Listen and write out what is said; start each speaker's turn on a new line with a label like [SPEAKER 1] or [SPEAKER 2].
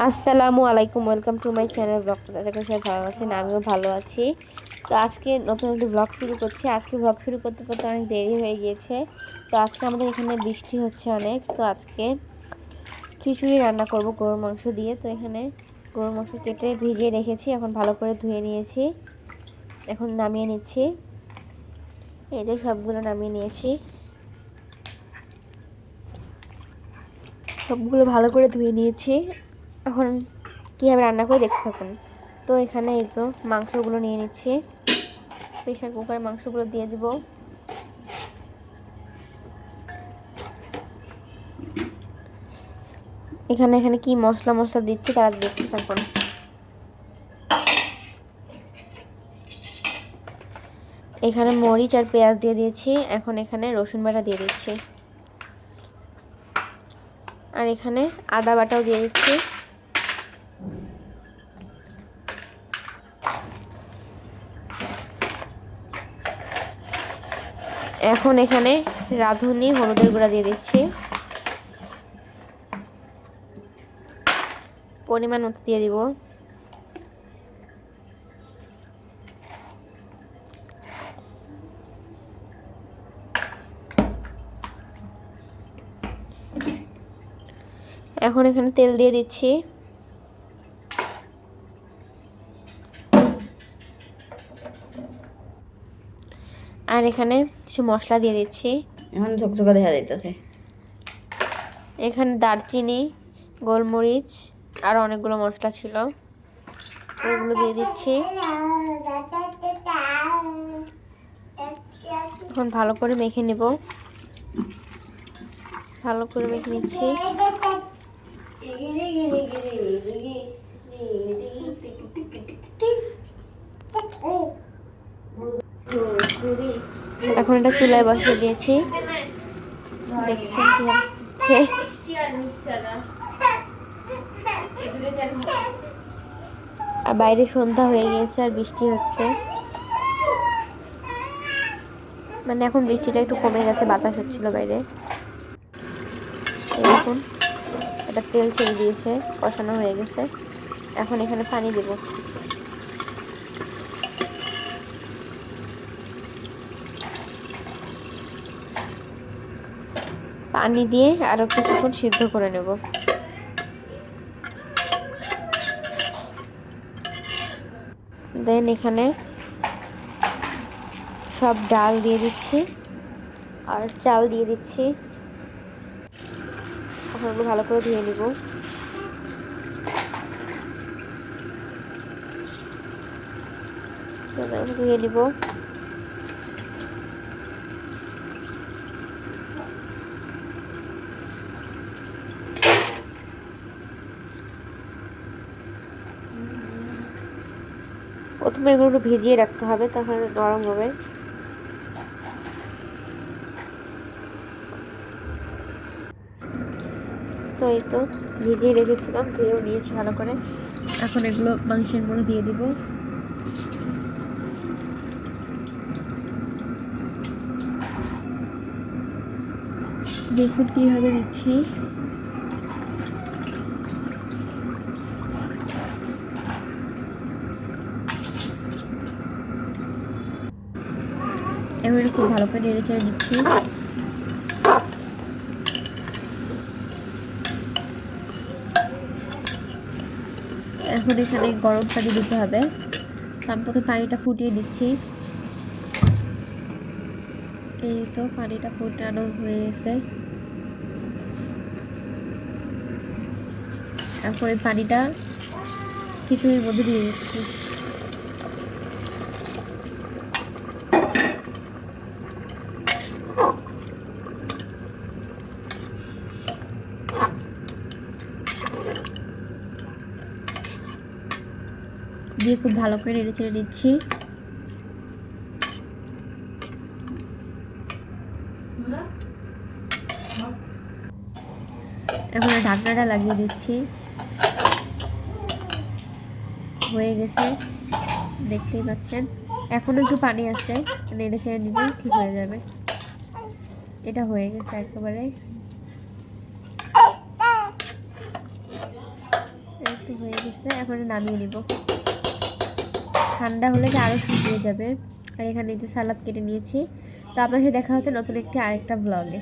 [SPEAKER 1] আসসালামু আলাইকুম, welcome to my channel blog. আশা করি সবাই ভালো আছেন, আমিও ভালো আছি। তো আজকে নতুন একটি ব্লগ শুরু করছি। আজকে ব্লগ শুরু করতে করতে অনেক দেরি হয়ে গিয়েছে। তো আজকে আমাদের এখানে বৃষ্টি হচ্ছে অনেক। তো আজকে খিচুড়ি রান্না করব গরুর মাংস দিয়ে। তো এখানে গরুর মাংস কেটে ভিজিয়ে রেখেছি, এখন ভালো করে ধুয়ে নিয়েছি, এখন নামিয়ে নিচ্ছি। এই যে সবগুলো নামিয়ে নিয়েছি, সবগুলো ভালো করে ধুয়ে নিয়েছি। এখন কীভাবে রান্না করে দেখতে থাকুন। তো এখানে এই তো মাংসগুলো নিয়ে নিচ্ছি, প্রেশার কুকারে মাংসগুলো দিয়ে দিব। এখানে এখানে কি মশলা মশলা দিচ্ছি তারা দেখতে থাকুন। এখানে মরিচ আর পেঁয়াজ দিয়ে দিয়েছি, এখন এখানে রসুন বাটা দিয়ে দিচ্ছি, আর এখানে আদা বাটাও দিয়ে দিচ্ছি। এখন এখানে রাঁধুনি হলুদের গুঁড়া দিয়ে দিচ্ছি, পরিমাণ মতো দিয়ে দিব। এখন এখানে তেল দিয়ে দিচ্ছি, আর এখানে কিছু মশলা দিয়ে দিচ্ছি।
[SPEAKER 2] এখন ঝকঝকা দেখা যাইতেছে।
[SPEAKER 1] এখানে দারচিনি, গোলমরিচ আর অনেকগুলো মশলা ছিল, ওগুলো দিয়ে দিচ্ছি। এখন ভালো করে মেখে নেব, ভালো করে মেখে নিচ্ছি। এখন এটা চুলায় বসিয়ে দিয়েছি, দেখছেন কি হচ্ছে। আর বাইরে সন্ধ্যা হয়ে গিয়েছে আর বৃষ্টি হচ্ছে, মানে এখন বৃষ্টিটা একটু কমে গেছে, বাতাস হচ্ছিল বাইরে। দেখুন এটা তেল ছেড়ে দিয়েছে, কষানো হয়ে গেছে। এখন এখানে পানি দেব, পানি দিয়ে আরো কিছুক্ষণ সিদ্ধ করে নেব। দেন এখানে সব ডাল দিয়ে দিচ্ছি আর চাল দিয়ে দিচ্ছি। এখন ওগুলো ভালো করে ধুয়ে নিব। ধুয়ে নিব। প্রথমে এগুলো একটু ভিজিয়ে রাখতে হবে, তাহলে নরম হবে। তো এই তো ভিজিয়ে রেখেছিলাম, ধুয়েও নিয়েছি ভালো করে। এখন এগুলো মাংসের মধ্যে দিয়ে দিব। দেখুন কীভাবে দিচ্ছি। এবারে খুব ভালো করে নেড়ে চেড়ে দিচ্ছি। এখন এখানে গরম পানি দিতে হবে, আমি প্রথমে পানিটা ফুটিয়ে দিচ্ছি। এই তো পানিটা ফুটানো হয়ে গেছে। এখন এই পানিটা খিচুড়ির মধ্যে দিয়ে দিচ্ছি। দিয়ে খুব ভালো করে নেড়ে চেড়ে দিচ্ছি। এখন ঢাকনাটা লাগিয়ে দিচ্ছি। হয়ে গেছে, দেখতেই পাচ্ছেন। এখনো একটু পানি আছে, নেড়ে চেড়ে নিলে ঠিক হয়ে যাবে। এটা হয়ে গেছে একেবারে। তো হয়ে গেছে, এখন এটা নামিয়ে নিব। ঠান্ডা হলে আরও শুকিয়ে যাবে। আর এখানে যে সালাদ কেটে নিয়েছি। তো আপনার সাথে দেখা হচ্ছে নতুন আরেকটা ব্লগে।